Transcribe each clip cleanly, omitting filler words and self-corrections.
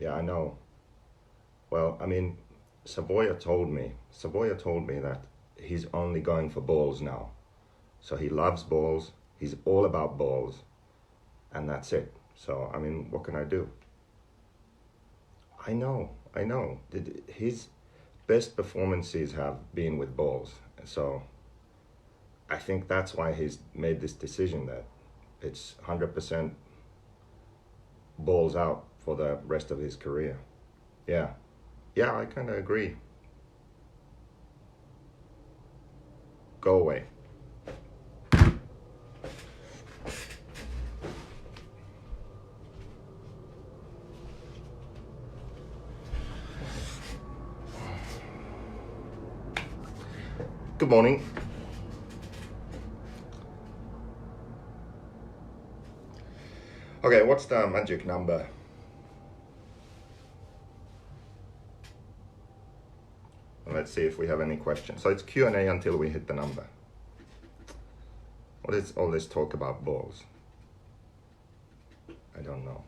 Yeah, I know. Well, I mean, Savoya told me that he's only going for balls now. So he loves balls. He's all about balls, and that's it. So I mean, what can I do? I know, I know. His best performances have been with balls. So I think that's why he's made this decision that it's 100% balls out for the rest of his career. Yeah, yeah, I kind of agree. Go away. Good morning. Okay, what's the magic number? Let's see if we have any questions. So it's Q&A until we hit the number. What is all this talk about balls? I don't know.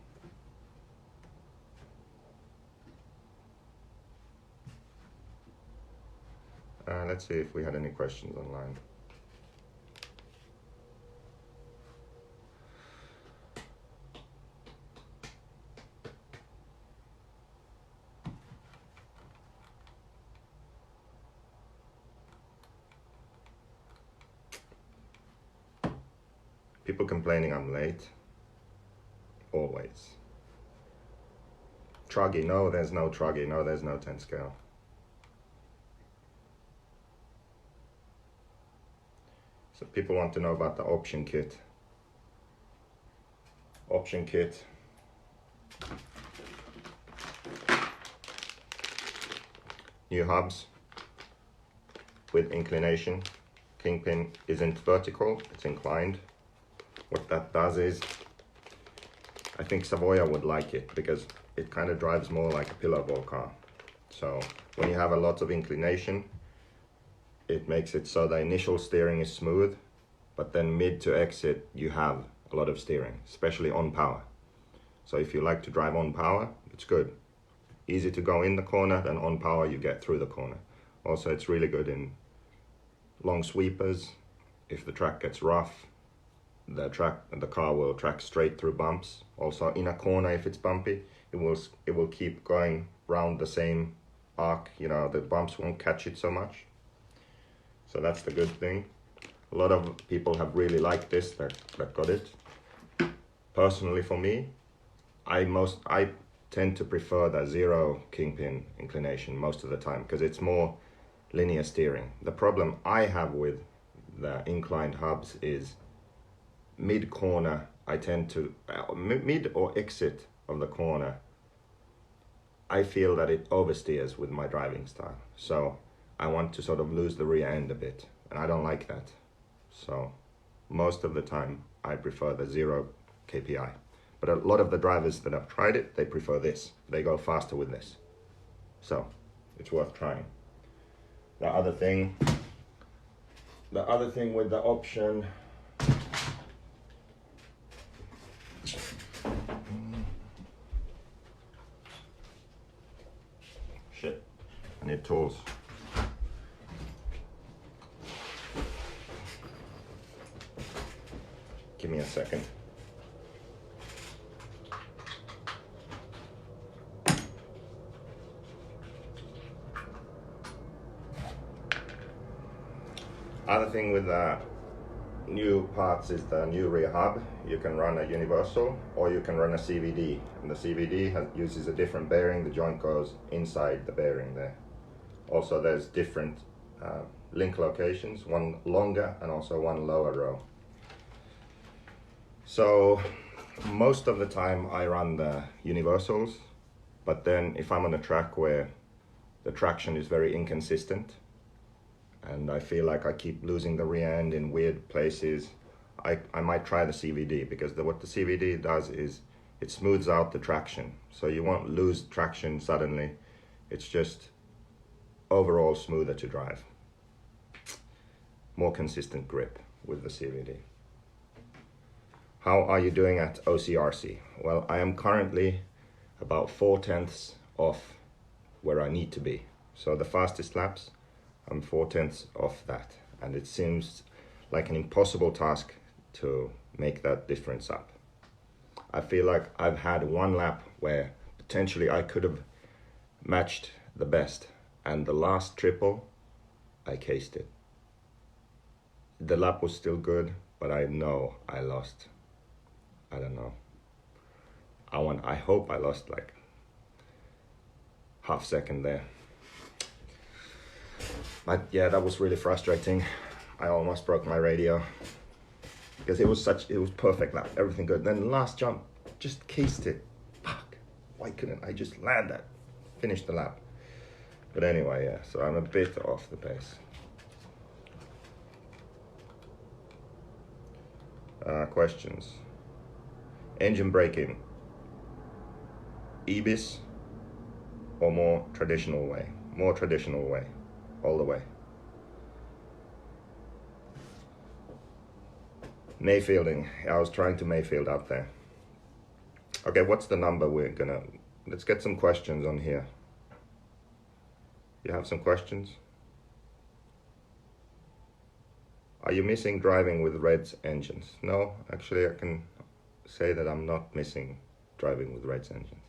Let's see if we had any questions online. People complaining I'm late. Always. Truggy, no, there's no truggy. No, there's no 10 scale. So people want to know about the option kit. Option kit. New hubs with inclination. Kingpin isn't vertical, it's inclined. What that does is, I think Savoya would like it because it kind of drives more like a pillow ball car. So when you have a lot of inclination, it makes it so the initial steering is smooth, but then mid to exit you have a lot of steering, especially on power. So if you like to drive on power, it's good. Easy to go in the corner, then on power you get through the corner. Also, it's really good in long sweepers. If the track gets rough, the car will track straight through bumps. Also in a corner, if it's bumpy, it will keep going round the same arc. You know, the bumps won't catch it so much. So that's the good thing. A lot of people have really liked this that got it. Personally, for me, I tend to prefer the zero kingpin inclination most of the time because it's more linear steering. The problem I have with the inclined hubs is mid corner, I tend to, mid or exit of the corner, I feel that it oversteers with my driving style. So I want to sort of lose the rear end a bit, and I don't like that. So most of the time I prefer the zero KPI. But a lot of the drivers that have tried it, they prefer this. They go faster with this. So it's worth trying. The other thing with the option, shit, I need tools. Give me a second. Other thing with the new parts is the new rear hub. You can run a universal or you can run a CVD. And the CVD uses a different bearing. The joint goes inside the bearing there. Also, there's different link locations, one longer and also one lower row. So most of the time I run the universals, but then if I'm on a track where the traction is very inconsistent and I feel like I keep losing the rear end in weird places, I might try the CVD, because what the CVD does is it smooths out the traction. So you won't lose traction suddenly. It's just overall smoother to drive. More consistent grip with the CVD. How are you doing at OCRC? Well, I am currently about 4/10 off where I need to be. So the fastest laps, I'm 4/10 off that. And it seems like an impossible task to make that difference up. I feel like I've had one lap where potentially I could have matched the best, and the last triple, I cased it. The lap was still good, but I know I lost. I don't know. I hope I lost like half second there. But yeah, that was really frustrating. I almost broke my radio because it was perfect lap, everything good. Then the last jump, just cased it. Fuck, why couldn't I just land that? Finish the lap. But anyway, yeah, so I'm a bit off the pace. Questions. Engine braking. EBIS or more traditional way? More traditional way, all the way. Mayfielding. I was trying to Mayfield out there. Okay, what's the number let's get some questions on here. You have some questions? Are you missing driving with Red's engines? No, actually I can say that I'm not missing driving with Red's engines.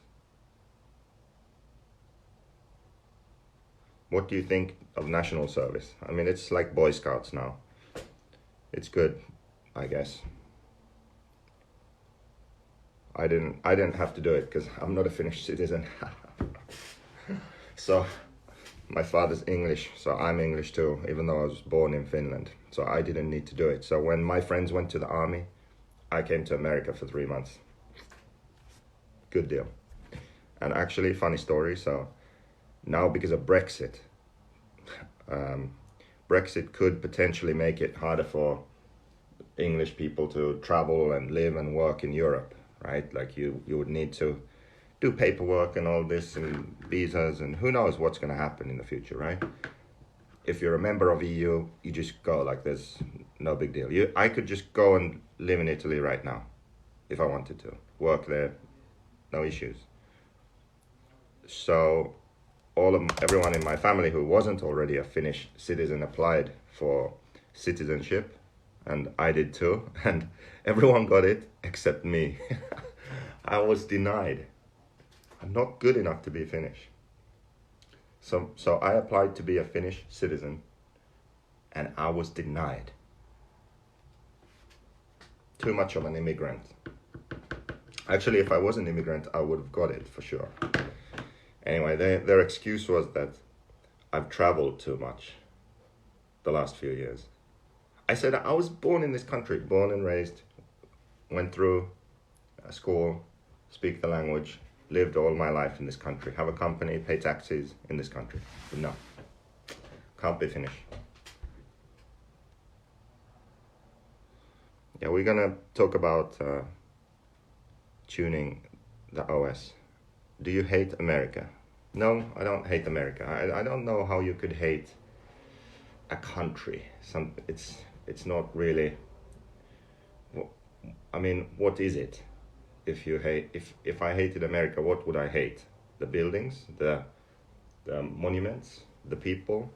What do you think of national service? I mean, it's like Boy Scouts now. It's good, I guess. I didn't have to do it because I'm not a Finnish citizen. So my father's English, so I'm English too, even though I was born in Finland. So I didn't need to do it. So when my friends went to the army, I came to America for 3 months. Good deal. And actually, funny story, so now because of Brexit, Brexit could potentially make it harder for English people to travel and live and work in Europe, right? Like you would need to do paperwork and all this and visas and who knows what's going to happen in the future, right? If you're a member of EU, you just go like there's no big deal. I could just go and live in Italy right now if I wanted to, work there, no issues. So everyone in my family who wasn't already a Finnish citizen applied for citizenship, and I did too, and everyone got it except me. I was denied. I'm not good enough to be Finnish. So I applied to be a Finnish citizen, and I was denied. Too much of an immigrant. Actually, if I was an immigrant, I would have got it for sure. Anyway, their excuse was that I've traveled too much the last few years. I said I was born in this country, born and raised, went through school, speak the language, lived all my life in this country, have a company, pay taxes in this country. But no, can't be Finnish. Yeah, we're gonna talk about tuning the OS. Do you hate America? No, I don't hate America. I don't know how you could hate a country. It's not really. I mean, what is it? If I hated America, what would I hate? The buildings, the monuments, the people.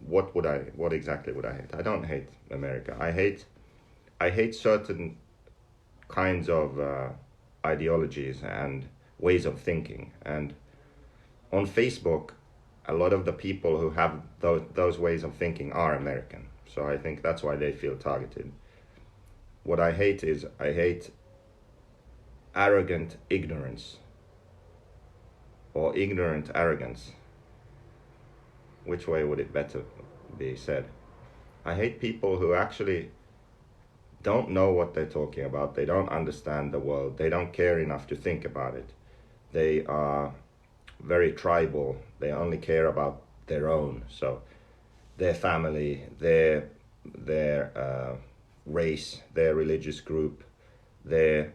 What exactly would I hate? I don't hate America. I hate certain kinds of ideologies and ways of thinking. And on Facebook, a lot of the people who have those ways of thinking are American. So I think that's why they feel targeted. What I hate arrogant ignorance or ignorant arrogance. Which way would it better be said? I hate people who actually don't know what they're talking about. They don't understand the world. They don't care enough to think about it. They are very tribal. They only care about their own. So their family, their race, their religious group, their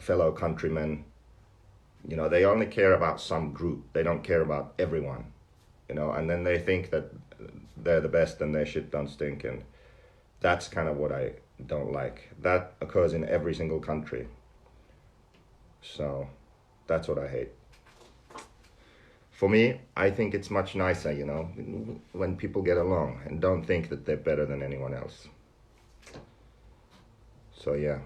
fellow countrymen. You know, they only care about some group. They don't care about everyone. You know, and then they think that they're the best and their shit don't stink, and that's kind of what I don't like. That occurs in every single country. So That's what I hate. For me, I think it's much nicer, you know, when people get along and don't think that they're better than anyone else. So yeah.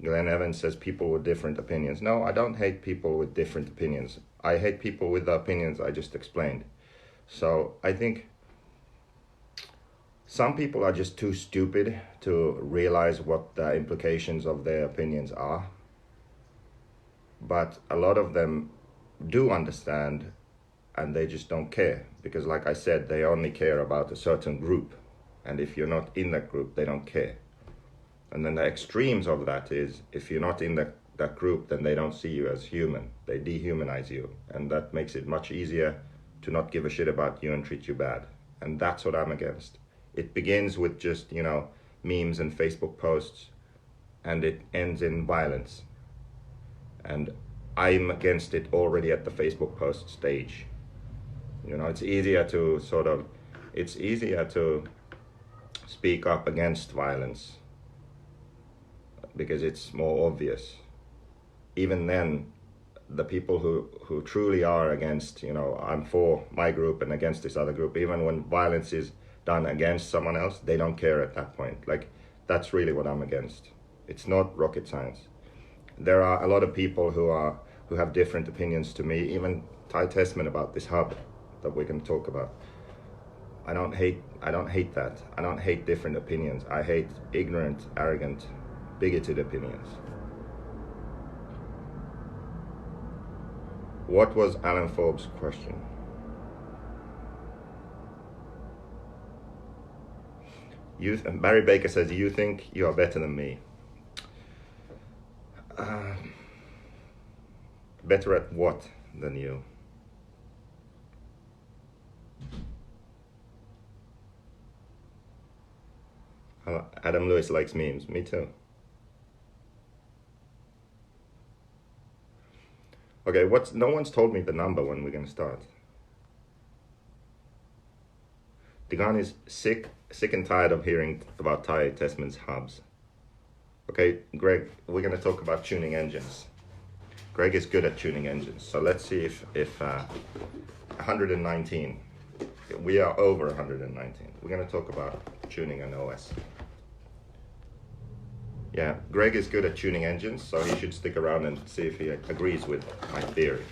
Glenn Evans says people with different opinions. No, I don't hate people with different opinions. I hate people with the opinions I just explained. So I think some people are just too stupid to realize what the implications of their opinions are. But a lot of them do understand, and they just don't care. Because like I said, they only care about a certain group. And if you're not in that group, they don't care. And then the extremes of that is, if you're not in that group, then they don't see you as human. They dehumanize you. And that makes it much easier to not give a shit about you and treat you bad. And that's what I'm against. It begins with just, you know, memes and Facebook posts, and it ends in violence. And I'm against it already at the Facebook post stage. You know, it's easier to speak up against violence because it's more obvious. Even then, the people who truly are against, you know, I'm for my group and against this other group, even when violence is done against someone else, they don't care at that point. Like, that's really what I'm against. It's not rocket science. There are a lot of people who have different opinions to me, even Tessmann about this hub that we can talk about. I don't hate that. I don't hate different opinions. I hate ignorant, arrogant, bigoted opinions. What was Alan Forbes' question? Barry Baker says, you think you are better than me. Better at what than you? Adam Lewis likes memes. Me too. Okay, no one's told me the number when we're going to start. Digan is sick and tired of hearing about Tessmann's hubs. Okay, Greg, we're going to talk about tuning engines. Greg is good at tuning engines, so let's see if 119. We are over 119. We're going to talk about tuning an OS. Yeah, Greg is good at tuning engines, so he should stick around and see if he agrees with my theory.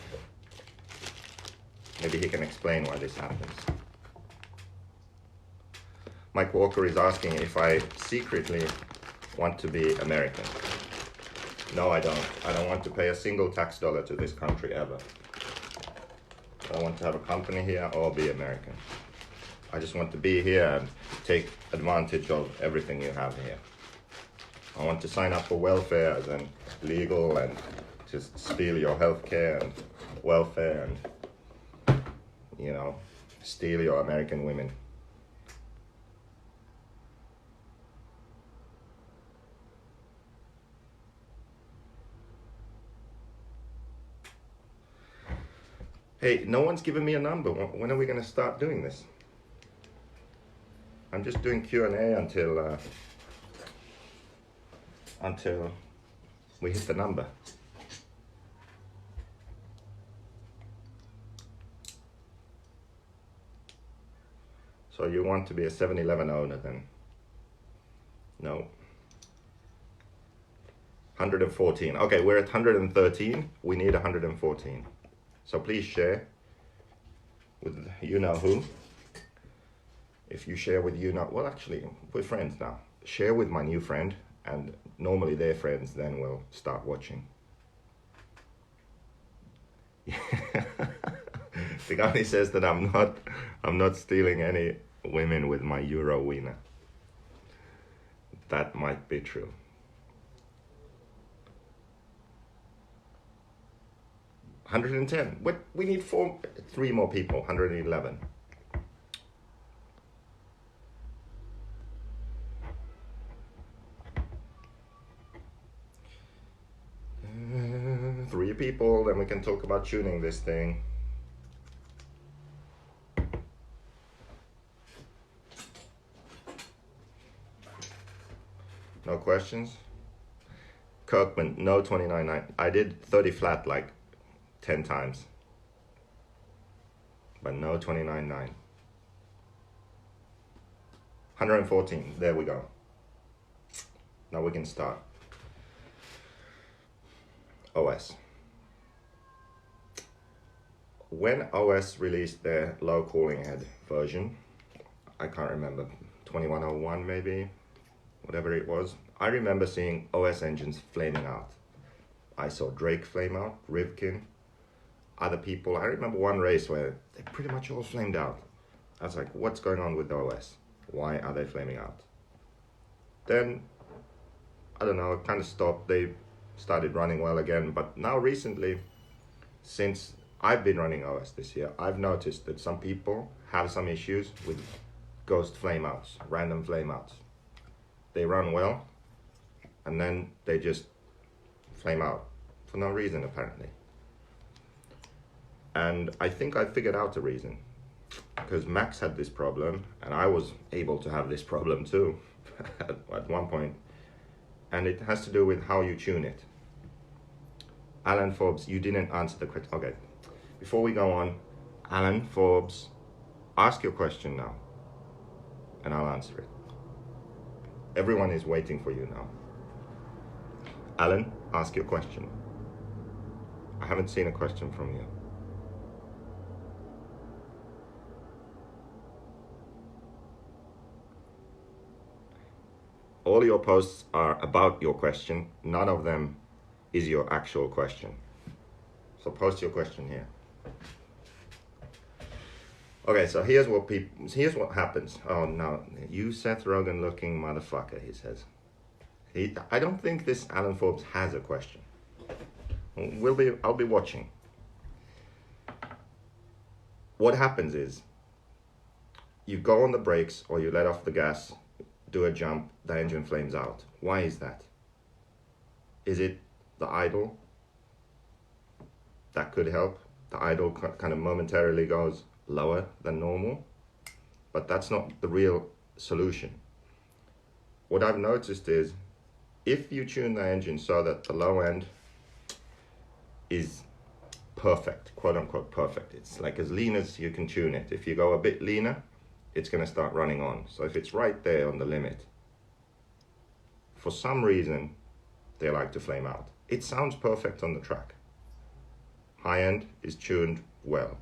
Maybe he can explain why this happens. Mike Walker is asking if I secretly want to be American. No, I don't. I don't want to pay a single tax dollar to this country ever. I don't want to have a company here or be American. I just want to be here and take advantage of everything you have here. I want to sign up for welfare and legal and just steal your health care and welfare and, you know, steal your American women. Hey, no one's given me a number. When are we going to start doing this? I'm just doing Q&A until we hit the number. So you want to be a 7-Eleven owner then? No. 114. Okay, we're at 113. We need 114. So please share with you know who. If you share with you know, well actually we're friends now. Share with my new friend, and normally their friends then will start watching. The guy says that I'm not stealing any women with my Euro wiener. That might be true. $110. We need 3 more people. 111. Three people, then we can talk about tuning this thing. No questions? Kirkman, no 29.9. I did 30 flat like 10 times. But no 29.9. 114, there we go. Now we can start. OS. When OS released their low cooling head version, I can't remember, 2101 maybe, whatever it was, I remember seeing OS engines flaming out. I saw Drake flame out, Rivkin, other people. I remember one race where they pretty much all flamed out. I was like, what's going on with the OS? Why are they flaming out? Then, I don't know, it kind of stopped. They started running well again. But now recently, since I've been running OS this year, I've noticed that some people have some issues with ghost flameouts, random flameouts. They run well, and then they just flame out for no reason, apparently. And I think I figured out the reason, because Max had this problem, and I was able to have this problem too at one point. And it has to do with how you tune it. Alan Forbes, you didn't answer the question. Okay, before we go on, Alan Forbes, ask your question now, and I'll answer it. Everyone is waiting for you now. Alan, ask your question. I haven't seen a question from you. All your posts are about your question. None of them is your actual question. So post your question here. Okay, so here's what happens. Oh no, you Seth Rogen looking motherfucker, he says. I don't think this Alan Forbes has a question. I'll be watching. What happens is, you go on the brakes or you let off the gas, do a jump, the engine flames out. Why is that? Is it the idle? That could help. The idle kind of momentarily goes lower than normal, but that's not the real solution. What I've noticed is, if you tune the engine so that the low end is perfect, quote unquote perfect, it's like as lean as you can tune it. If you go a bit leaner, it's going to start running on. So if it's right there on the limit, for some reason, they like to flame out. It sounds perfect on the track. High end is tuned well.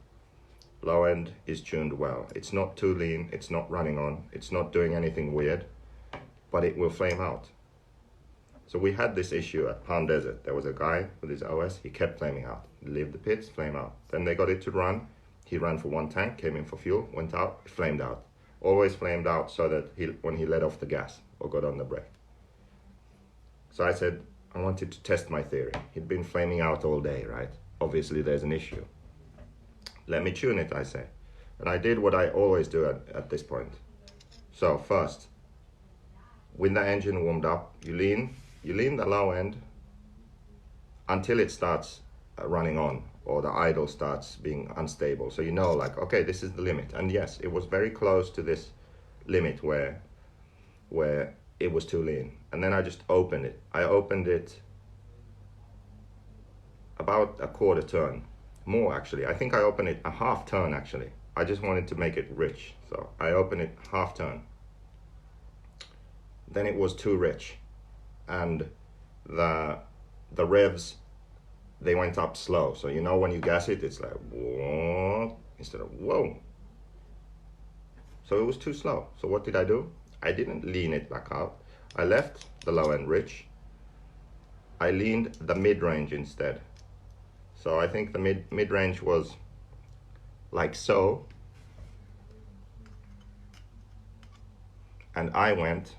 Low end is tuned well. It's not too lean, it's not running on, it's not doing anything weird, but it will flame out. So we had this issue at Palm Desert. There was a guy with his OS, he kept flaming out. Leave the pits, flame out. Then they got it to run. He ran for one tank, came in for fuel, went out, it flamed out. Always flamed out so that when he let off the gas or got on the brake. So I said, I wanted to test my theory. He'd been flaming out all day, right? Obviously there's an issue. Let me tune it, I say. And I did what I always do at this point. So first, when the engine warmed up, you lean the low end until it starts running on, or the idle starts being unstable. So you know, like, okay, this is the limit. And yes, it was very close to this limit where it was too lean. And then I just opened it. I opened it about a quarter turn. More actually. I think I opened it a half turn actually. I just wanted to make it rich. So I opened it half turn. Then it was too rich. And the revs, they went up slow. So you know when you gas it, it's like whoa instead of whoa. So it was too slow. So what did I do? I didn't lean it back out. I left the low end rich. I leaned the mid-range instead. So I think the mid-range was like so. And I went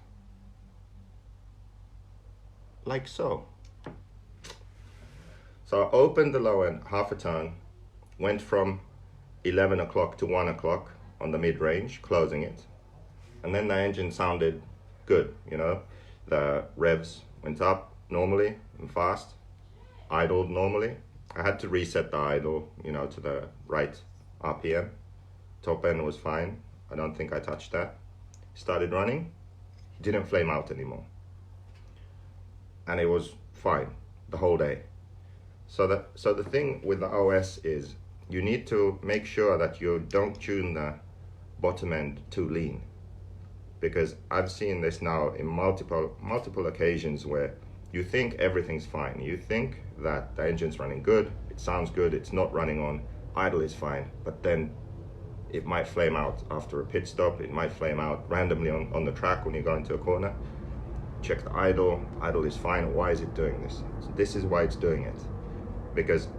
like so. So I opened the low end half a turn, went from 11 o'clock to 1 o'clock on the mid-range, closing it. And then the engine sounded good, you know. The revs went up normally and fast, idled normally. I had to reset the idle, you know, to the right RPM. Top end was fine. I don't think I touched that. Started running, didn't flame out anymore. and it was fine the whole day. So the thing with the OS is you need to make sure that you don't tune the bottom end too lean, because I've seen this now in multiple occasions where you think everything's fine. You think that the engine's running good, it sounds good, it's not running on, idle is fine, but then it might flame out after a pit stop, it might flame out randomly on the track when you go into a corner. Check the idle is fine. Why is it doing this? So this is why it's doing it, because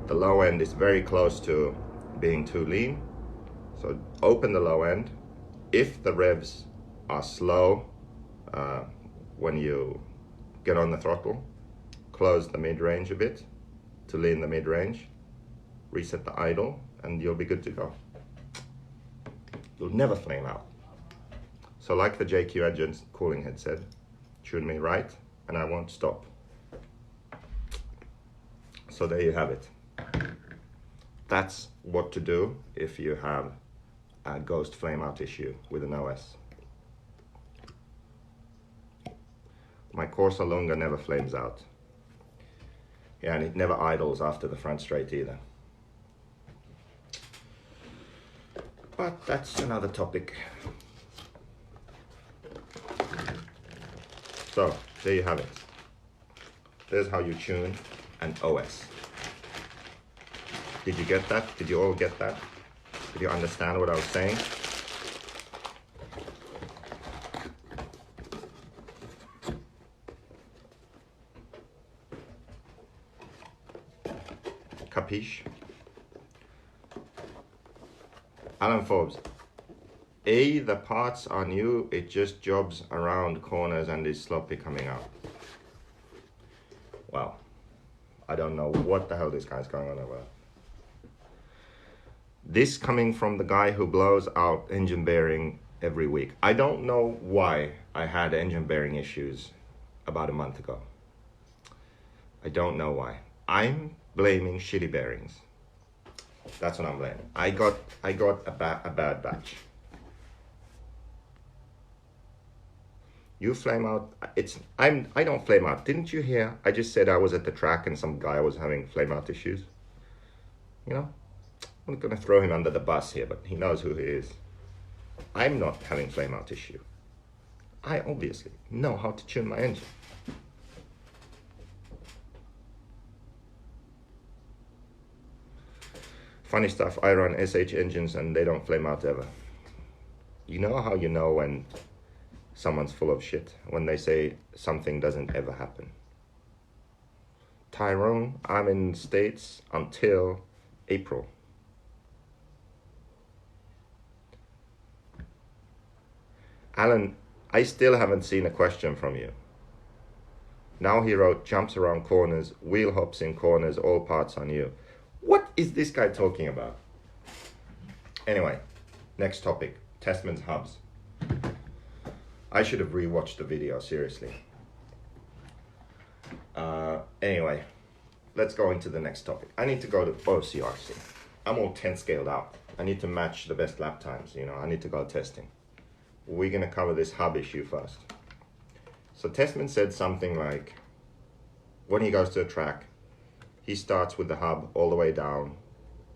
the low end is very close to being too lean. So open the low end. If the revs are slow when you get on the throttle, close the mid-range a bit to lean the mid-range, reset the idle, and you'll be good to go. You'll never flame out. So like the JQ engine cooling head said, tune me right and I won't stop. So there you have it. That's what to do if you have a ghost flame out issue with an OS. My Corsa Lunga never flames out. Yeah, and it never idles after the front straight either. But that's another topic. So, there you have it. There's how you tune an OS. Did you get that? Did you all get that? Did you understand what I was saying? Capiche? Alan Forbes. The parts are new, it just jobs around corners and is sloppy coming out. Well, I don't know what the hell this guy's going on about. This coming from the guy who blows out engine bearing every week. I don't know why I had engine bearing issues about a month ago. I don't know why. I'm blaming shitty bearings. That's what I'm blaming. I got a bad batch. You flame out. I don't flame out. Didn't you hear? I just said I was at the track and some guy was having flame out issues. You know, I'm not gonna throw him under the bus here, but he knows who he is. I'm not having flame out issue. I obviously know how to tune my engine. Funny stuff, I run SH engines and they don't flame out ever. You know how you know when someone's full of shit? When they say something doesn't ever happen. Tyrone, I'm in the States until April. Alan, I still haven't seen a question from you. Now he wrote, jumps around corners, wheel hops in corners, all parts on you. What is this guy talking about? Anyway, next topic, Tessmann's hubs. I should have rewatched the video, seriously. Anyway, let's go into the next topic. I need to go to OCRC. I'm all 10 scaled out. I need to match the best lap times, you know, I need to go testing. We're gonna cover this hub issue first. So Tessmann said something like, when he goes to a track, he starts with the hub all the way down.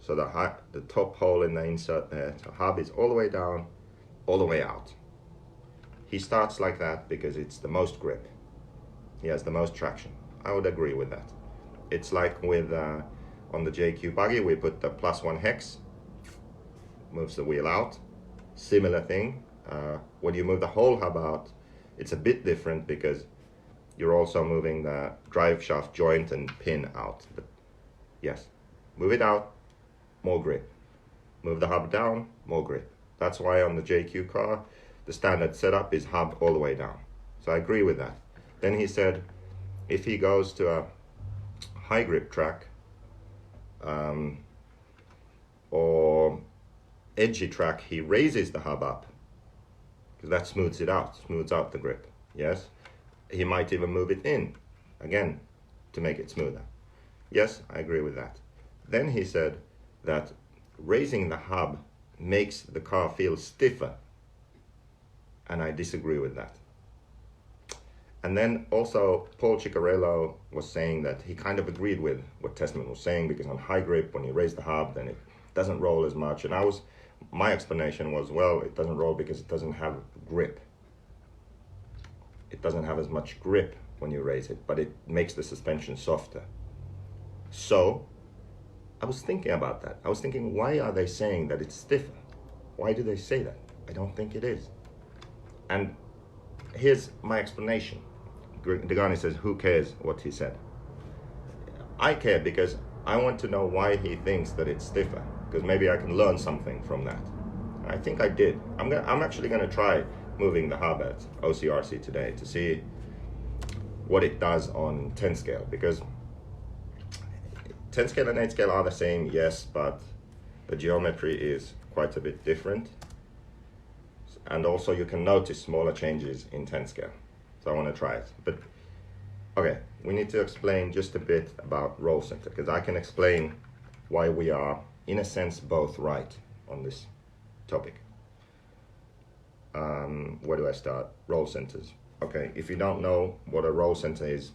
So the top hole in the insert there, the hub is all the way down, all the way out. He starts like that because it's the most grip. He has the most traction. I would agree with that. It's like with, on the JQ buggy, we put the +1 hex, moves the wheel out. Similar thing, when you move the whole hub out, it's a bit different because you're also moving the drive shaft joint and pin out. But yes, move it out, more grip. Move the hub down, more grip. That's why on the JQ car, the standard setup is hub all the way down. So I agree with that. Then he said, if he goes to a high grip track or edgy track, he raises the hub up because that smooths it out, smooths out the grip. Yes, he might even move it in again to make it smoother. Yes, I agree with that. Then he said that raising the hub makes the car feel stiffer, and I disagree with that. And then also Paul Ciccarello was saying that he kind of agreed with what Tessmann was saying, because on high grip, when you raise the hub, then it doesn't roll as much. And my explanation was, well, it doesn't roll because it doesn't have grip. It doesn't have as much grip when you raise it, but it makes the suspension softer. So I was thinking about that. I was thinking, why are they saying that it's stiffer? Why do they say that? I don't think it is. And here's my explanation. Degani says, who cares what he said? I care because I want to know why he thinks that it's stiffer, because maybe I can learn something from that. I think I did. I'm actually going to try moving the hub at OCRC today to see what it does on 10 scale, because 10 scale and 8 scale are the same, yes, but the geometry is quite a bit different. And also you can notice smaller changes in 10 scale. So I want to try it. But okay, we need to explain just a bit about roll center, because I can explain why we are, in a sense, both right on this topic. Where do I start? Roll centers. Okay, if you don't know what a roll center is,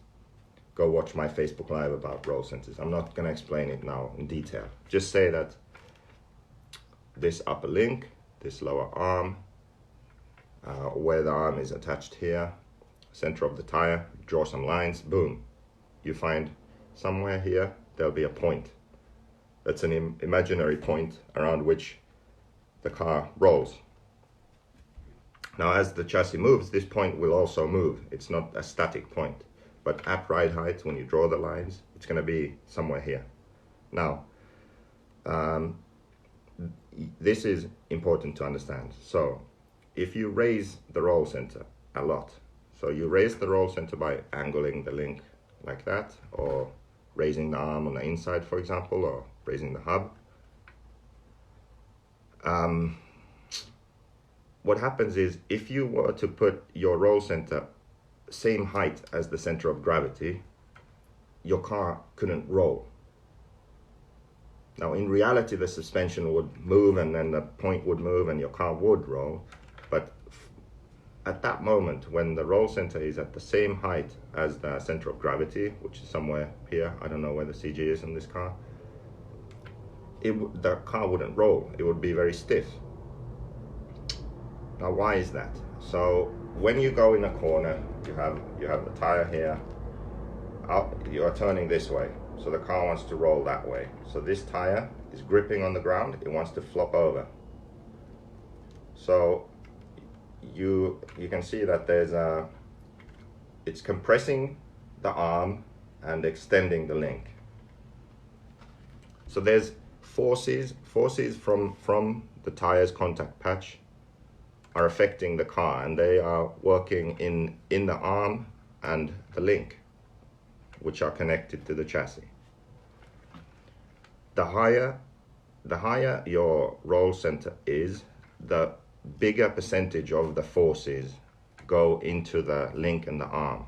go watch my Facebook Live about roll centers. I'm not going to explain it now in detail. Just say that this upper link, this lower arm, where the arm is attached here, center of the tire, draw some lines, boom. You find somewhere here, there'll be a point. That's an imaginary point around which the car rolls. Now, as the chassis moves, this point will also move. It's not a static point, but at ride height, when you draw the lines, it's going to be somewhere here. Now, this is important to understand. So, if you raise the roll center a lot, so you raise the roll center by angling the link like that, or raising the arm on the inside, for example, or raising the hub. What happens is, if you were to put your roll center same height as the center of gravity, your car couldn't roll. Now, in reality, the suspension would move and then the point would move and your car would roll. But at that moment, when the roll center is at the same height as the center of gravity, which is somewhere here, I don't know where the CG is in this car, the car wouldn't roll. It would be very stiff. Now, why is that? So when you go in a corner, you have the tire here. You are turning this way, so the car wants to roll that way. So this tire is gripping on the ground. It wants to flop over. So you can see that it's compressing the arm and extending the link. So there's forces from the tire's contact patch are affecting the car, and they are working in the arm and the link, which are connected to the chassis. The higher your roll center is, the bigger percentage of the forces go into the link and the arm,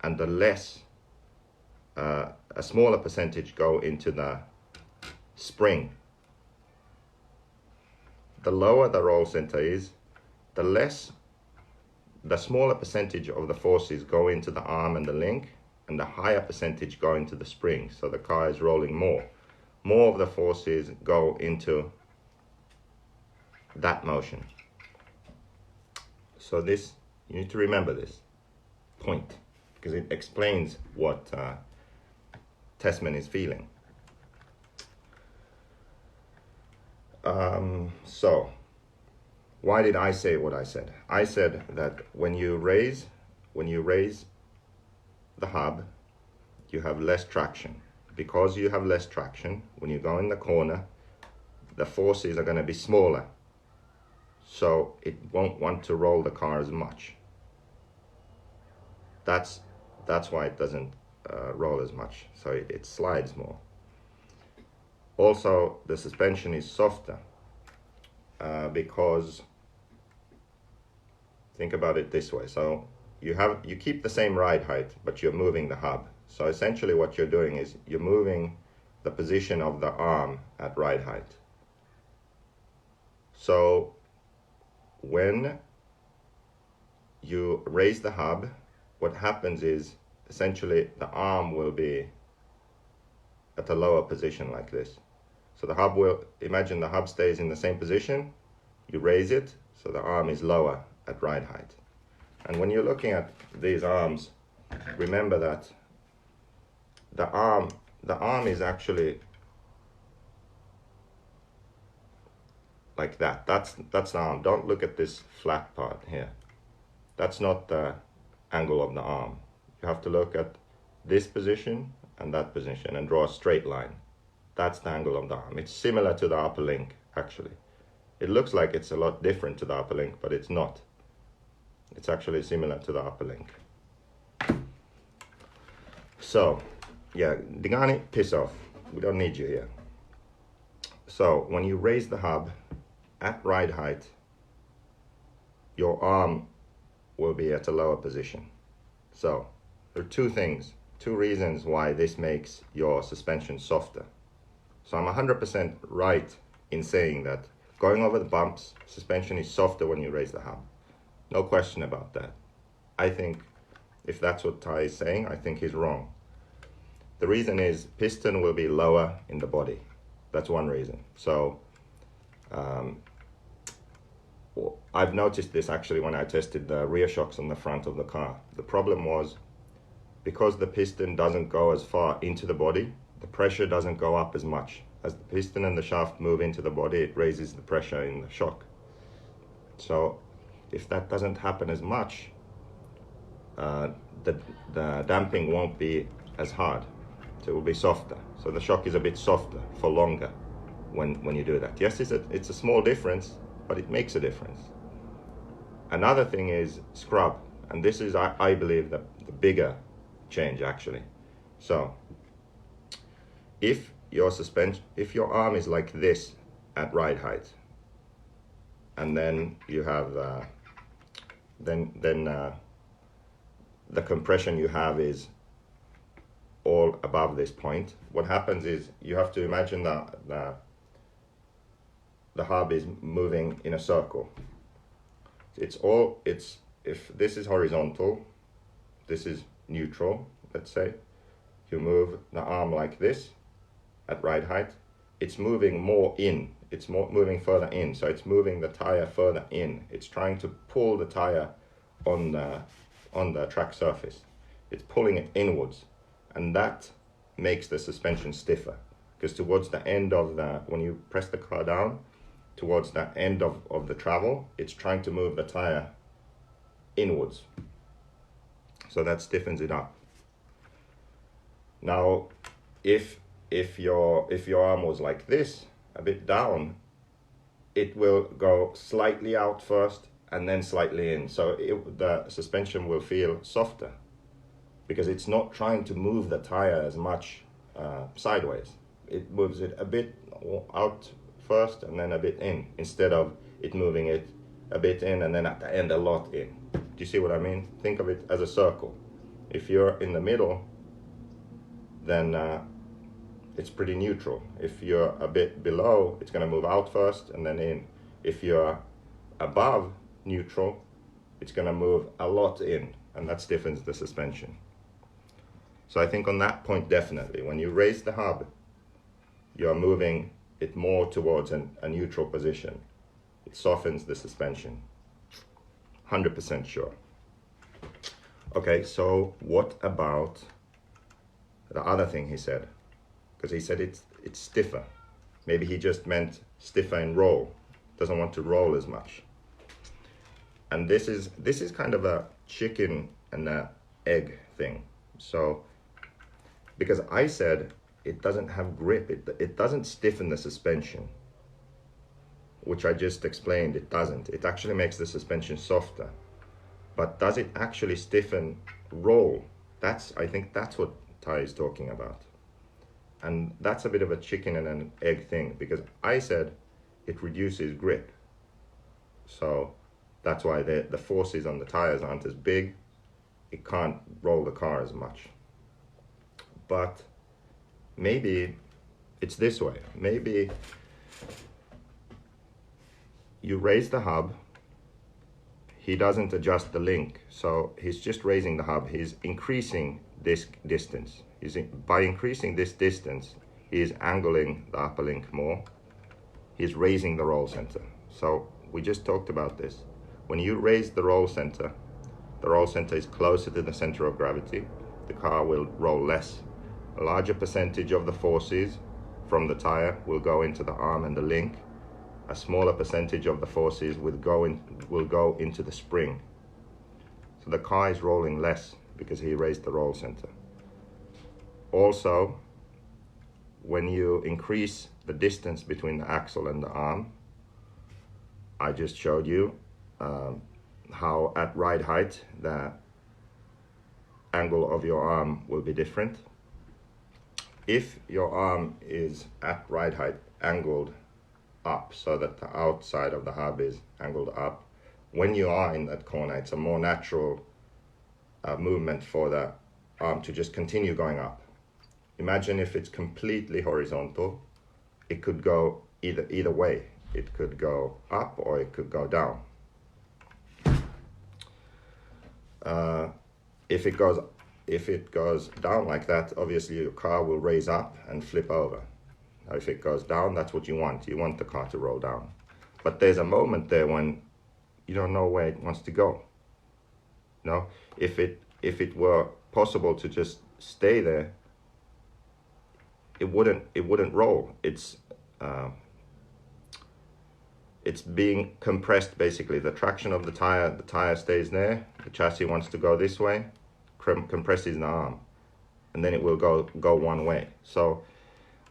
and the less, a smaller percentage go into the spring. The lower the roll center is, the smaller percentage of the forces go into the arm and the link, and the higher percentage go into the spring. So the car is rolling more. More of the forces go into that motion. So this, you need to remember this point, because it explains what Tessmann is feeling. So why did I say what I said? I said that when you raise the hub, you have less traction. Because you have less traction, when you go in the corner, the forces are going to be smaller. So it won't want to roll the car as much. That's why it doesn't roll as much. So it slides more. Also, the suspension is softer because, think about it this way. So you keep the same ride height, but you're moving the hub. So essentially what you're doing is you're moving the position of the arm at ride height. So when you raise the hub, what happens is essentially the arm will be at a lower position like this. So the hub will, imagine the hub stays in the same position, you raise it, so the arm is lower at ride height. And when you're looking at these arms, remember that the arm is actually like that. That's the arm. Don't look at this flat part here. That's not the angle of the arm. You have to look at this position and that position and draw a straight line. That's the angle of the arm. It's similar to the upper link, actually. It looks like it's a lot different to the upper link, but it's not. It's actually similar to the upper link. So, yeah, Digani, piss off. We don't need you here. So, when you raise the hub at ride height, your arm will be at a lower position. So, there are two reasons why this makes your suspension softer. So I'm 100% right in saying that going over the bumps, suspension is softer when you raise the hub. No question about that. I think if that's what Ty is saying, I think he's wrong. The reason is piston will be lower in the body. That's one reason. So I've noticed this actually when I tested the rear shocks on the front of the car. The problem was because the piston doesn't go as far into the body, the pressure doesn't go up as much. As the piston and the shaft move into the body, it raises the pressure in the shock. So if that doesn't happen as much, the damping won't be as hard. So it will be softer. So the shock is a bit softer for longer when you do that. Yes, it's a small difference, but it makes a difference. Another thing is scrub. And this is, I believe, the bigger change actually. So if your arm is like this at ride height, and then you have the compression you have is all above this point, what happens is you have to imagine that the hub is moving in a circle. If this is horizontal, this is neutral, let's say, you move the arm like this at ride height, it's moving more in, it's moving further in, so it's moving the tire further in. It's trying to pull the tire on the track surface. It's pulling it inwards, and that makes the suspension stiffer, because towards the end of when you press the car down, towards the end of the travel, it's trying to move the tire inwards. So that stiffens it up. Now, if your arm was like this, a bit down, it will go slightly out first and then slightly in. So the suspension will feel softer because it's not trying to move the tire as much sideways. It moves it a bit out first and then a bit in, instead of it moving it a bit in and then at the end a lot in. Do you see what I mean? Think of it as a circle. If you're in the middle, then it's pretty neutral. If you're a bit below, it's going to move out first and then in. If you're above neutral, it's going to move a lot in, and that stiffens the suspension. So I think on that point, definitely, when you raise the hub, you're moving it more towards a neutral position. It softens the suspension. 100% sure. Okay, so what about the other thing he said? Because he said it's stiffer. Maybe he just meant stiffer in roll. Doesn't want to roll as much. And this is kind of a chicken and a egg thing. So, because I said it doesn't have grip, it doesn't stiffen the suspension, which I just explained it doesn't. It actually makes the suspension softer. But does it actually stiffen roll? I think that's what Ty is talking about. And that's a bit of a chicken and an egg thing, because I said it reduces grip. So that's why the forces on the tires aren't as big. It can't roll the car as much. But maybe it's this way. Maybe you raise the hub he doesn't adjust the link. So he's just raising the hub. He's increasing this distance. By increasing this distance, he's angling the upper link more. He's raising the roll center. So we just talked about this. When you raise the roll center is closer to the center of gravity. The car will roll less. A larger percentage of the forces from the tire will go into the arm and the link. A smaller percentage of the forces will go into the spring. So the car is rolling less because he raised the roll center. Also, when you increase the distance between the axle and the arm, I just showed you how at ride height the angle of your arm will be different. If your arm is at ride height angled up so that the outside of the hub is angled up, when you are in that corner, it's a more natural movement for the arm to just continue going up. Imagine if it's completely horizontal, it could go either way. It could go up or it could go down. If it goes down like that, obviously your car will raise up and flip over. Now, if it goes down, that's what you want. You want the car to roll down. But there's a moment there when you don't know where it wants to go. No, if it were possible to just stay there, it wouldn't roll. It's being compressed basically. The traction of the tire stays there. The chassis wants to go this way, compresses the arm, and then it will go one way. So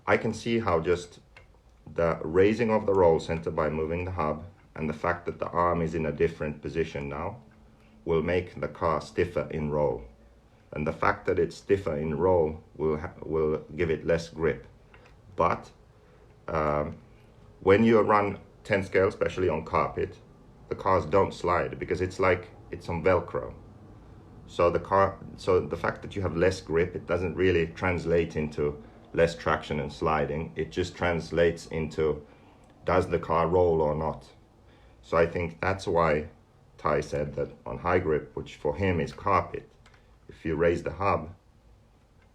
I can see how just the raising of the roll center by moving the hub and the fact that the arm is in a different position now will make the car stiffer in roll. And the fact that it's stiffer in roll will give it less grip. But when you run 10 scale, especially on carpet, the cars don't slide because it's like it's on Velcro. So the fact that you have less grip, it doesn't really translate into less traction and sliding. It just translates into, does the car roll or not? So I think that's why Ty said that on high grip, which for him is carpet, if you raise the hub,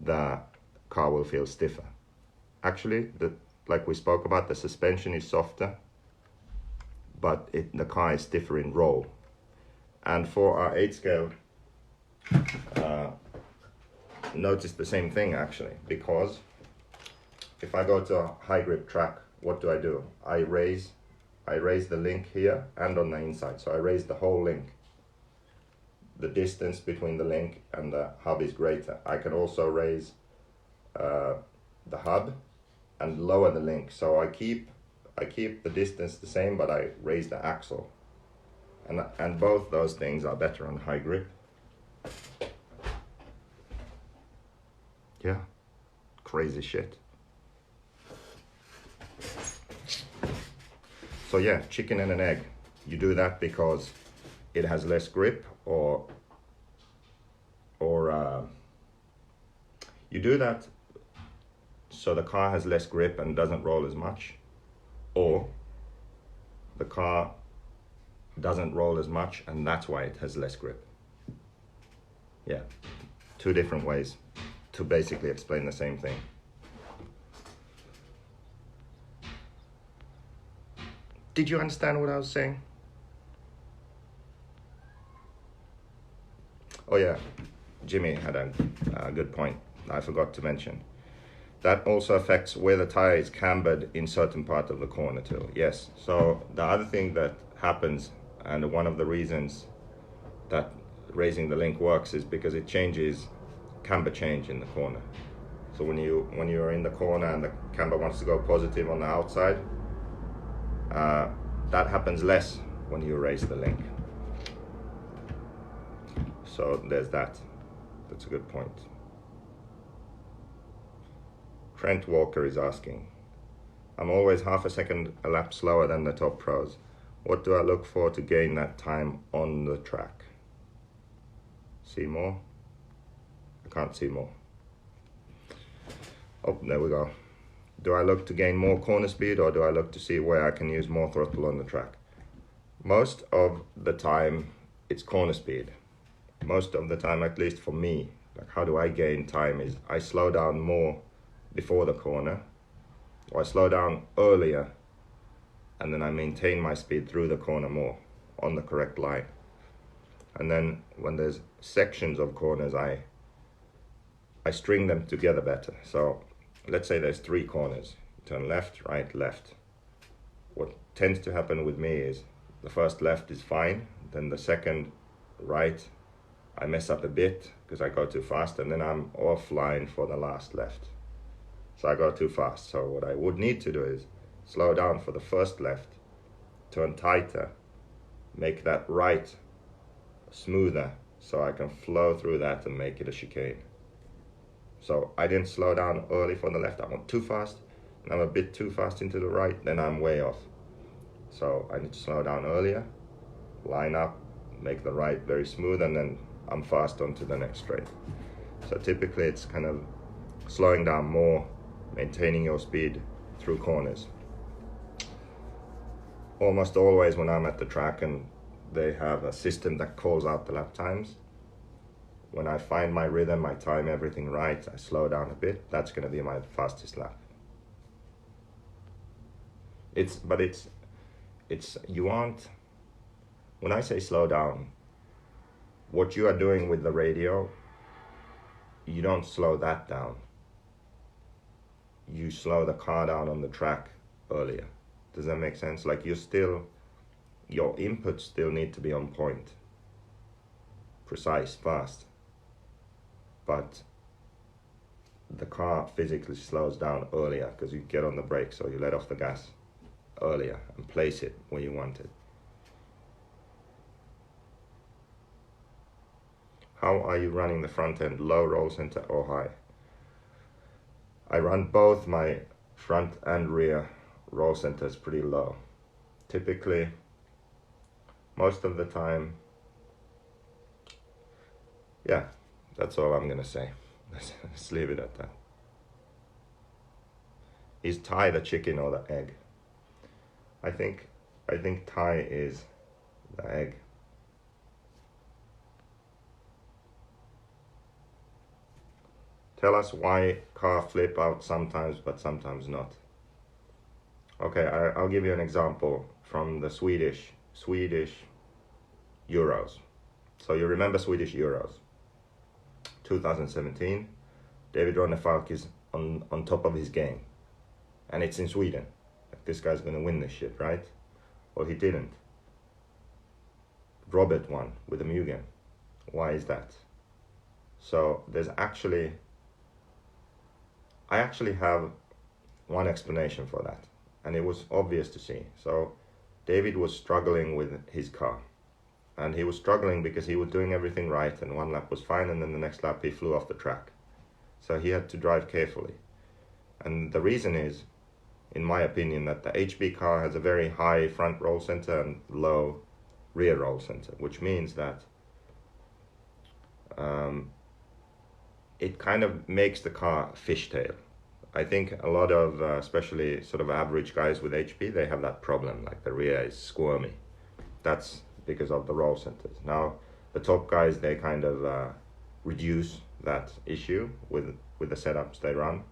the car will feel stiffer. Actually, like we spoke about, the suspension is softer, but the car is stiffer in roll. And for our 8 scale, notice the same thing actually, because if I go to a high grip track, what do? I raise the link here and on the inside. So I raise the whole link. The distance between the link and the hub is greater. I can also raise the hub and lower the link. So I keep the distance the same, but I raise the axle. And both those things are better on high grip. Yeah, crazy shit. So yeah, chicken and an egg. You do that because it has less grip, or you do that so the car has less grip and doesn't roll as much, or the car doesn't roll as much and that's why it has less grip. Yeah, 2 different ways to basically explain the same thing. Did you understand what I was saying? Oh yeah, Jimmy had a good point I forgot to mention. That also affects where the tire is cambered in certain part of the corner too. Yes, so the other thing that happens, and one of the reasons that raising the link works, is because it changes camber change in the corner. So when you're in the corner and the camber wants to go positive on the outside, that happens less when you raise the link. So there's that. That's a good point. Trent Walker is asking, I'm always half a second a lap slower than the top pros. What do I look for to gain that time on the track? See more? I can't see more. Oh, there we go. Do I look to gain more corner speed, or do I look to see where I can use more throttle on the track? Most of the time, it's corner speed. Most of the time, at least for me, like how do I gain time is I slow down more before the corner, or I slow down earlier, and then I maintain my speed through the corner more on the correct line. And then when there's sections of corners, I string them together better. So let's say there's 3 corners. Turn left, right, left. What tends to happen with me is the first left is fine, then the second right I mess up a bit because I go too fast, and then I'm offline for the last left. So I go too fast. So what I would need to do is slow down for the first left, turn tighter, make that right smoother so I can flow through that and make it a chicane. So I didn't slow down early for the left. I went too fast, and I'm a bit too fast into the right, then I'm way off. So I need to slow down earlier, line up, make the right very smooth, and then I'm fast onto the next straight. So typically it's kind of slowing down more, maintaining your speed through corners. Almost always when I'm at the track and they have a system that calls out the lap times, when I find my rhythm, I time everything right, I slow down a bit, that's going to be my fastest lap. You want, when I say slow down, what you are doing with the radio, you don't slow that down. You slow the car down on the track earlier. Does that make sense? Like your inputs still need to be on point, precise, fast. But the car physically slows down earlier because you get on the brakes, or you let off the gas earlier and place it where you want it. How are you running the front end, low roll center or high? I run both my front and rear roll centers pretty low. Typically, most of the time, yeah, that's all I'm gonna say. Let's leave it at that. Is Thai the chicken or the egg? I think Thai is the egg. Tell us why car flip out sometimes but sometimes not. Okay, I'll give you an example from the Swedish Euros. So you remember Swedish Euros? 2017, David Ronnefalk is on top of his game. And it's in Sweden. Like, this guy's gonna win this shit, right? Well, he didn't. Robert won with a Mugen. Why is that? So I actually have one explanation for that, and it was obvious to see. So David was struggling with his car, and he was struggling because he was doing everything right, and one lap was fine, and then the next lap he flew off the track. So he had to drive carefully. And the reason is, in my opinion, that the HB car has a very high front roll center and low rear roll center, which means that it kind of makes the car fishtail. I think a lot of, especially sort of average guys with HP, they have that problem, like the rear is squirmy. That's because of the roll centers. Now, the top guys, they kind of reduce that issue with the setups they run.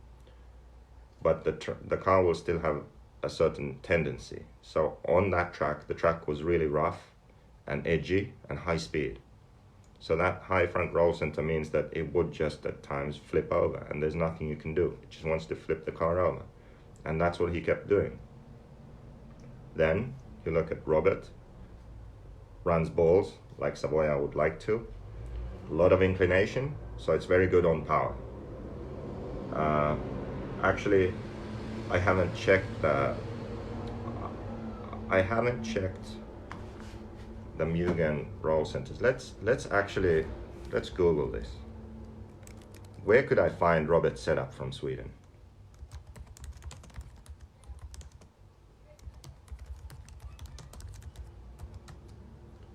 But the car will still have a certain tendency. So on that track, the track was really rough and edgy and high speed. So that high front roll center means that it would just at times flip over, and there's nothing you can do. It just wants to flip the car over. And that's what he kept doing. Then you look at Robert, runs balls like Savoya would like to. A lot of inclination, so it's very good on power. Actually, I haven't checked the Mugen roll centers. Let's Google this. Where could I find Robert's setup from Sweden?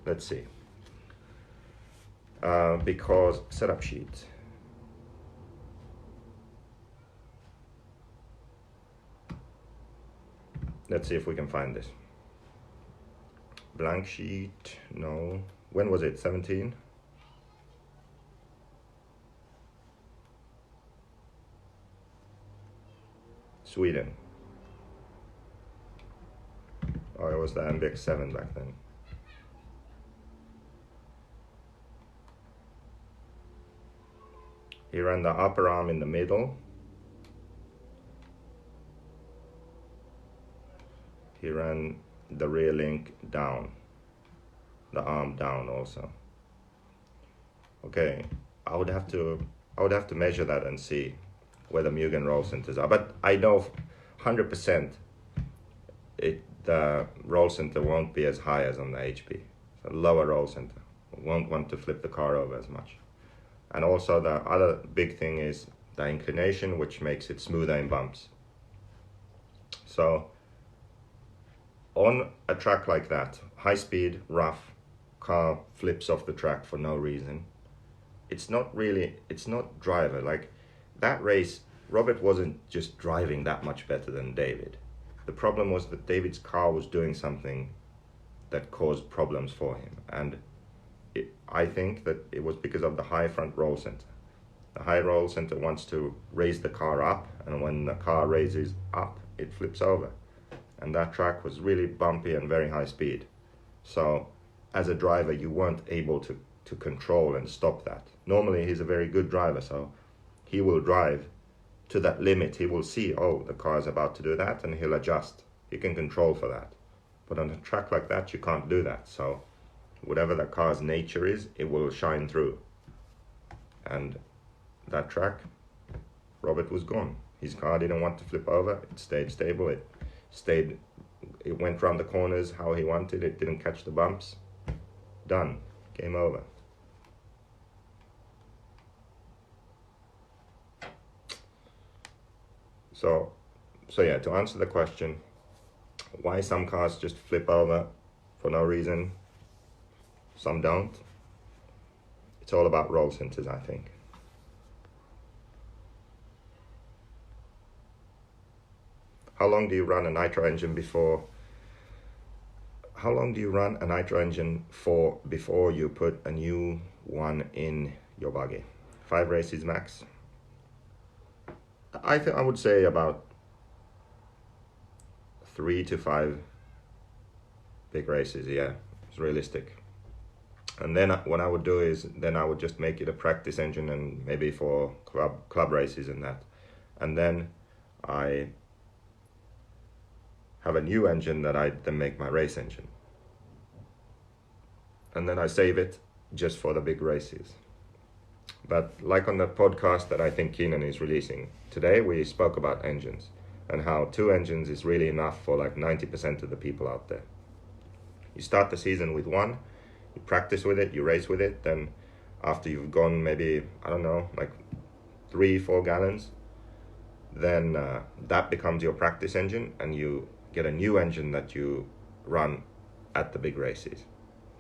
Let's see. Because setup sheet. Let's see if we can find this. Blank sheet, no. when was it, 17? Sweden. Oh, it was the MBX7 back then. He ran the upper arm in the middle. He ran the rear link down, the arm down also. Okay, I would have to measure that and see where the Mugen roll centers are. But I know 100% the roll center won't be as high as on the HP. So lower roll center. Won't want to flip the car over as much. And also the other big thing is the inclination, which makes it smoother in bumps. So on a track like that, high speed, rough, car flips off the track for no reason. It's not driver. Like that race, Robert wasn't just driving that much better than David. The problem was that David's car was doing something that caused problems for him. And I think that it was because of the high front roll center. The high roll center wants to raise the car up, and when the car raises up, it flips over. And that track was really bumpy and very high speed. So as a driver, you weren't able to control and stop that. Normally, he's a very good driver, so he will drive to that limit. He will see, oh, the car is about to do that, and he'll adjust. He can control for that. But on a track like that, you can't do that. So whatever the car's nature is, it will shine through. And that track, Robert was gone. His car didn't want to flip over. It stayed stable. It went around the corners how he wanted. It didn't catch the bumps. Done. Game over. So yeah, to answer the question, why some cars just flip over for no reason, some don't. It's all about roll centers, I think. How long do you run a nitro engine for before you put a new one in your buggy? 5 races max? I would say about 3 to 5 big races, yeah, it's realistic. And then what I would do is, then I would just make it a practice engine, and maybe for club races and that. And then I have a new engine that I then make my race engine. And then I save it just for the big races. But like on the podcast that I think Keenan is releasing today, we spoke about engines and how 2 engines is really enough for like 90% of the people out there. You start the season with 1, you practice with it, you race with it, then after you've gone maybe, I don't know, like 3-4 gallons, then that becomes your practice engine, and you get a new engine that you run at the big races.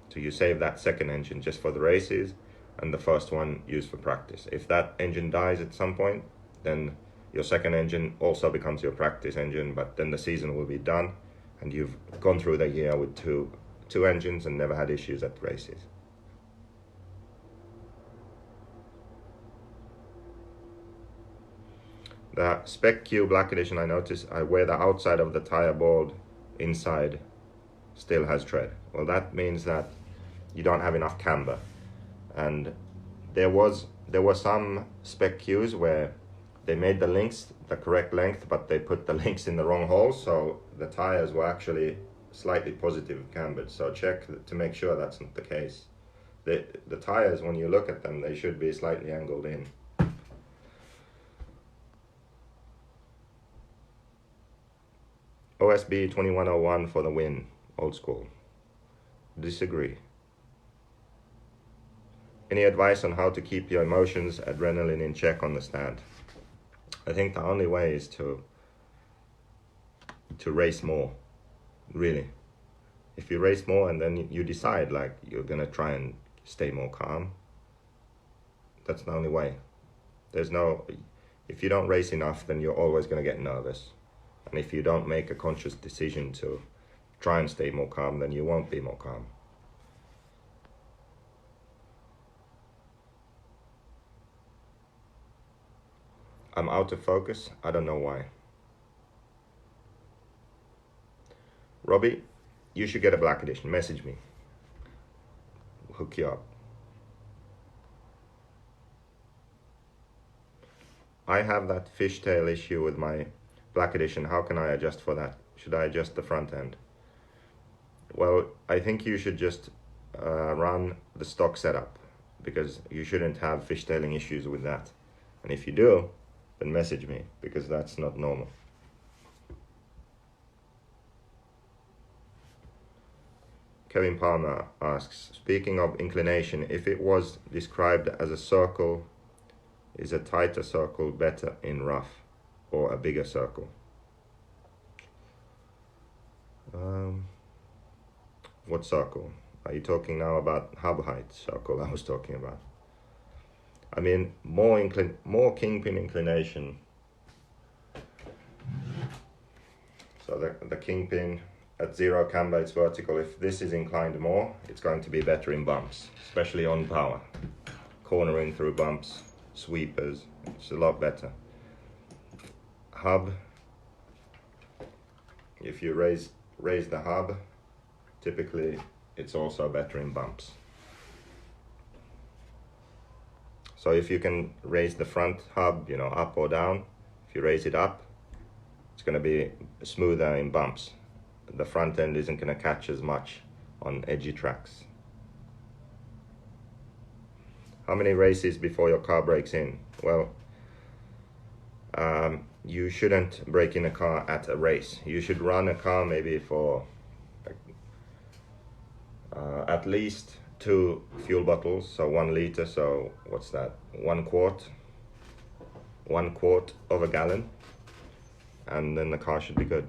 So you save that second engine just for the races, and the first one used for practice. If that engine dies at some point, then your second engine also becomes your practice engine, but then the season will be done, and you've gone through the year with two engines and never had issues at the races. The Spec Q Black Edition, I noticed where the outside of the tire board inside still has tread. Well, that means that you don't have enough camber. And there were some Spec Qs where they made the links the correct length, but they put the links in the wrong holes, so the tires were actually slightly positive cambered. So check to make sure that's not the case. The tires, when you look at them, they should be slightly angled in. OSB 2101 for the win, old school. Disagree. Any advice on how to keep your emotions, adrenaline in check on the stand? I think the only way is to race more, really. If you race more and then you decide like you're gonna try and stay more calm, that's the only way. If you don't race enough, then you're always gonna get nervous. And if you don't make a conscious decision to try and stay more calm, then you won't be more calm. I'm out of focus. I don't know why. Robbie, you should get a black edition. Message me. Hook you up. I have that fishtail issue with my black edition. How can I adjust for that? Should I adjust the front end? Well, I think you should just run the stock setup, because you shouldn't have fishtailing issues with that. And if you do, then message me, because that's not normal. Kevin Palmer asks, speaking of inclination, if it was described as a circle, is a tighter circle better in rough or a bigger circle? What circle? Are you talking now about hub height circle I was talking about? I mean, more kingpin inclination. So the kingpin at 0 camber, it's vertical. If this is inclined more, it's going to be better in bumps, especially on power. Cornering through bumps, sweepers, it's a lot better. Hub, if you raise the hub, typically it's also better in bumps. So if you can raise the front hub, up or down, if you raise it up, it's going to be smoother in bumps. The front end isn't going to catch as much on edgy tracks. How many races before your car breaks in? Well, you shouldn't break in a car at a race. You should run a car maybe for at least 2 fuel bottles, so 1 liter, so what's that? 1 quart? 1 quart of a gallon, and then the car should be good.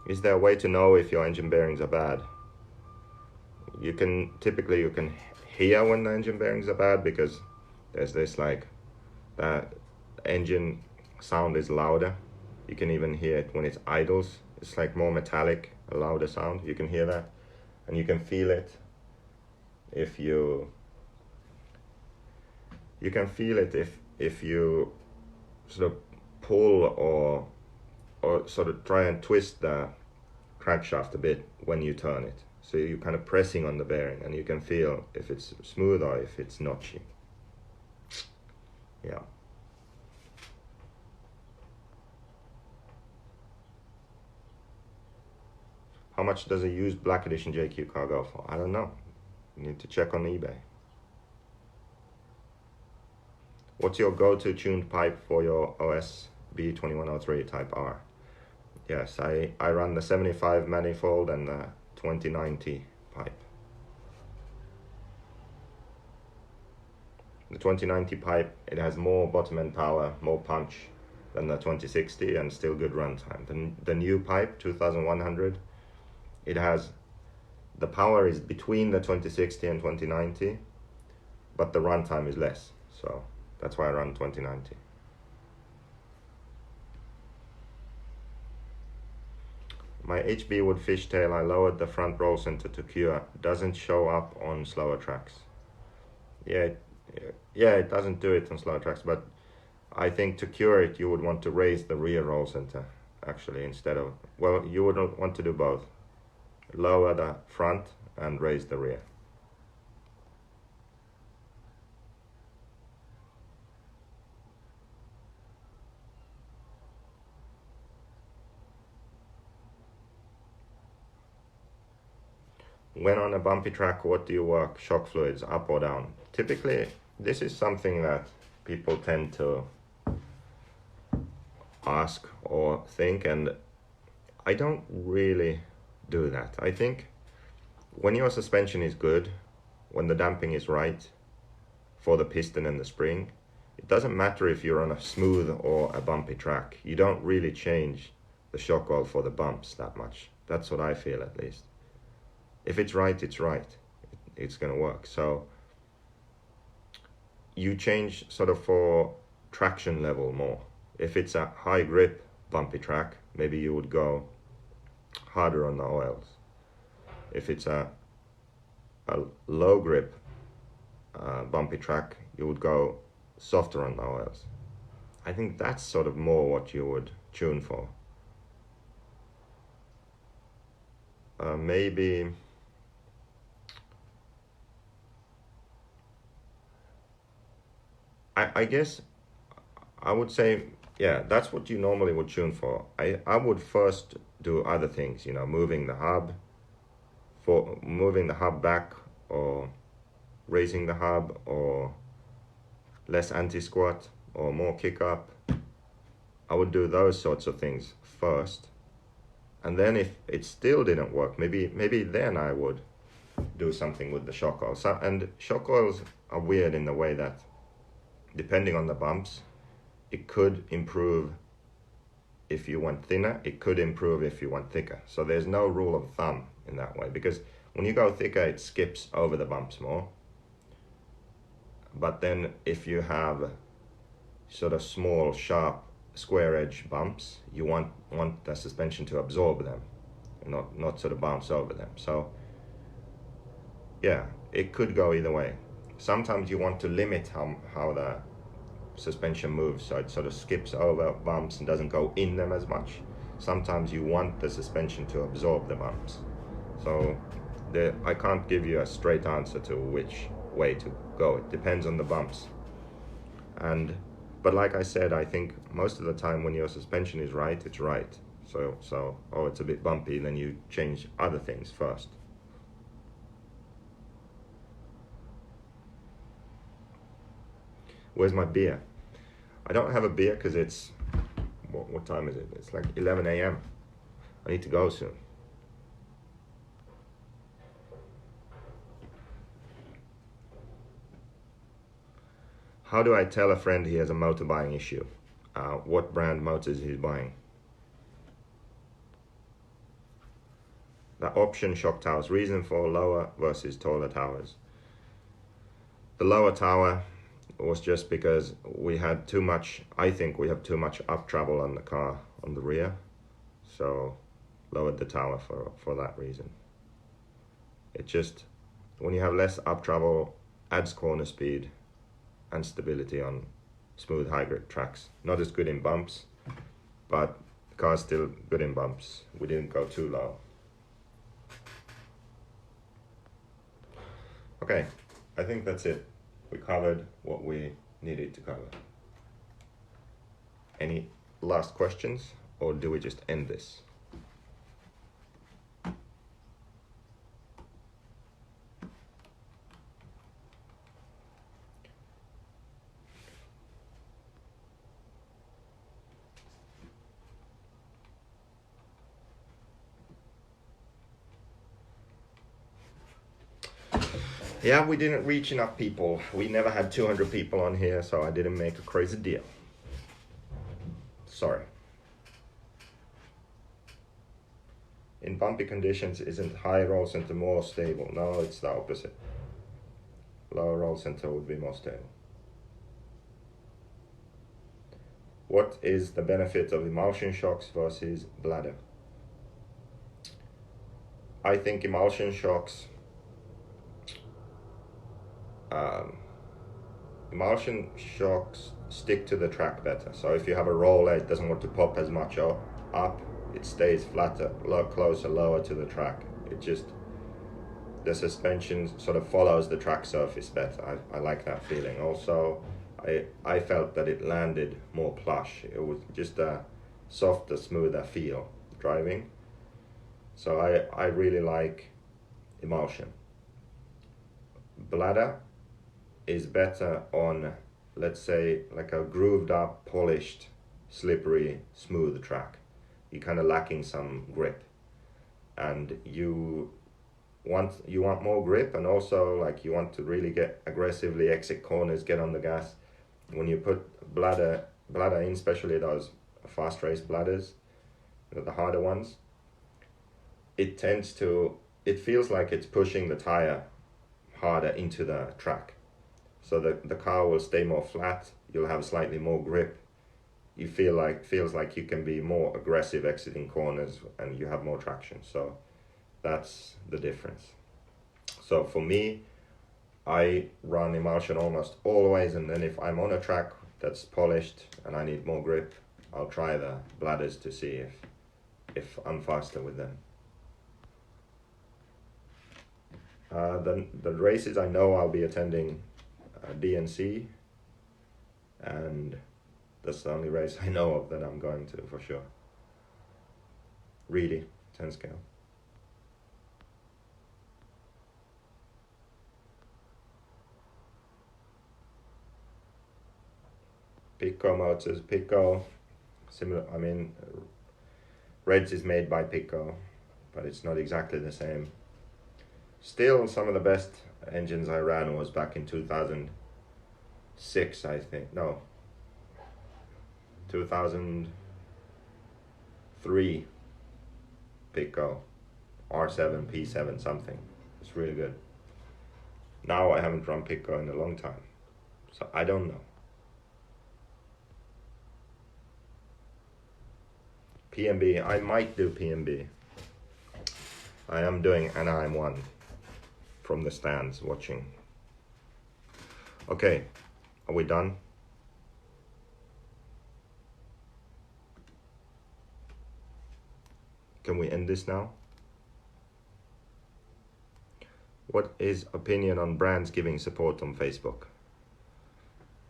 Is there a way to know if your engine bearings are bad? Typically you can hear when the engine bearings are bad, because there's this that engine sound is louder. You can even hear it when it idles. It's like more metallic, a louder sound. You can hear that, and you can feel it if you can feel it if you sort of pull or sort of try and twist the crankshaft a bit when you turn it. So you're kind of pressing on the bearing, and you can feel if it's smooth or if it's notchy. Yeah. How much does a used black edition JQ car go for? I don't know. You need to check on eBay. What's your go-to tuned pipe for your OS B2103 Type R? Yes, I run the 75 manifold and the 2090 pipe. The 2090 pipe, it has more bottom end power, more punch than the 2060, and still good runtime. The new pipe, 2100, it has, the power is between the 2060 and 2090, but the runtime is less. So that's why I run 2090. My HB wood fishtail, I lowered the front roll center to cure. Doesn't show up on slower tracks. Yeah, it doesn't do it on slower tracks, but I think to cure it, you would want to raise the rear roll center, actually, instead of, well, you would want to do both. Lower the front and raise the rear. When on a bumpy track, what do you work? Shock fluids, up or down? Typically, this is something that people tend to ask or think, and I don't really do that. I think when your suspension is good, when the damping is right for the piston and the spring, it doesn't matter if you're on a smooth or a bumpy track. You don't really change the shock oil for the bumps that much. That's what I feel, at least. If it's right, it's right. It's going to work. So you change sort of for traction level more. If it's a high grip bumpy track, maybe you would go harder on the oils. If it's a low grip bumpy track, you would go softer on the oils. I think that's sort of more what you would tune for. Maybe I guess I would say, yeah, that's what you normally would tune for. I would first do other things, you know, moving the hub back, or raising the hub, or less anti-squat, or more kick up. I would do those sorts of things first, and then if it still didn't work, maybe then I would do something with the shock oil. And shock oils are weird in the way that, depending on the bumps, it could improve if you went thinner, it could improve if you went thicker. So there's no rule of thumb in that way, because when you go thicker, it skips over the bumps more. But then if you have sort of small, sharp, square edge bumps, you want the suspension to absorb them, not sort of bounce over them. So yeah, it could go either way. Sometimes you want to limit how the suspension moves, so it sort of skips over bumps and doesn't go in them as much. Sometimes you want the suspension to absorb the bumps. So I can't give you a straight answer to which way to go. It depends on the bumps. But like I said, I think most of the time when your suspension is right, it's right. So it's a bit bumpy, then you change other things first. Where's my beer? I don't have a beer because it's, what time is it? It's like 11 a.m. I need to go soon. How do I tell a friend he has a motor buying issue? What brand motors he's buying? The option shock towers, reason for lower versus taller towers. The lower tower was just because we had too much, I think we have too much up travel on the car, on the rear. So lowered the tower for that reason. It just, when you have less up travel, adds corner speed and stability on smooth high grip tracks. Not as good in bumps, but the car's still good in bumps. We didn't go too low. Okay, I think that's it. We covered what we needed to cover. Any last questions, or do we just end this? Yeah, we didn't reach enough people. We never had 200 people on here, so I didn't make a crazy deal. Sorry. In bumpy conditions, isn't high roll center more stable? No, it's the opposite. Lower roll center would be more stable. What is the benefit of emulsion shocks versus bladder? I think emulsion shocks stick to the track better. So if you have a roller, it doesn't want to pop as much up. It stays flatter, closer, lower to the track. The suspension sort of follows the track surface better. I like that feeling. Also, I felt that it landed more plush. It was just a softer, smoother feel driving. So I really like emulsion. Bladder is better on, let's say, like a grooved up, polished, slippery, smooth track. You're kind of lacking some grip, and you want more grip, and also like you want to really get aggressively exit corners, get on the gas. When you put bladder in, especially those fast race bladders, the harder ones, it feels like it's pushing the tire harder into the track. So the car will stay more flat, you'll have slightly more grip. You feels like you can be more aggressive exiting corners, and you have more traction. So that's the difference. So for me, I run emulsion almost always, and then if I'm on a track that's polished and I need more grip, I'll try the bladders to see if I'm faster with them. The races I know I'll be attending DNC, and that's the only race I know of that I'm going to for sure. Really, 10 scale. Pico motors, Pico, similar, I mean, Reds is made by Pico, but it's not exactly the same. Still, some of the best engines I ran was back in 2006, I think. No, 2003. Pico, R7, P7, something. It's really good. Now I haven't run Pico in a long time, so I don't know. PMB, I might do PMB. I am doing Anaheim 1 from the stands watching. Okay, are we done? Can we end this now? What is opinion on brands giving support on Facebook?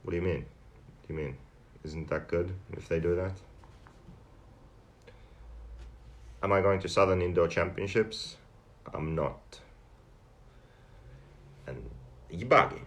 What do you mean? What do you mean? Isn't that good if they do that? Am I going to Southern Indoor Championships? I'm not. And Ibagi.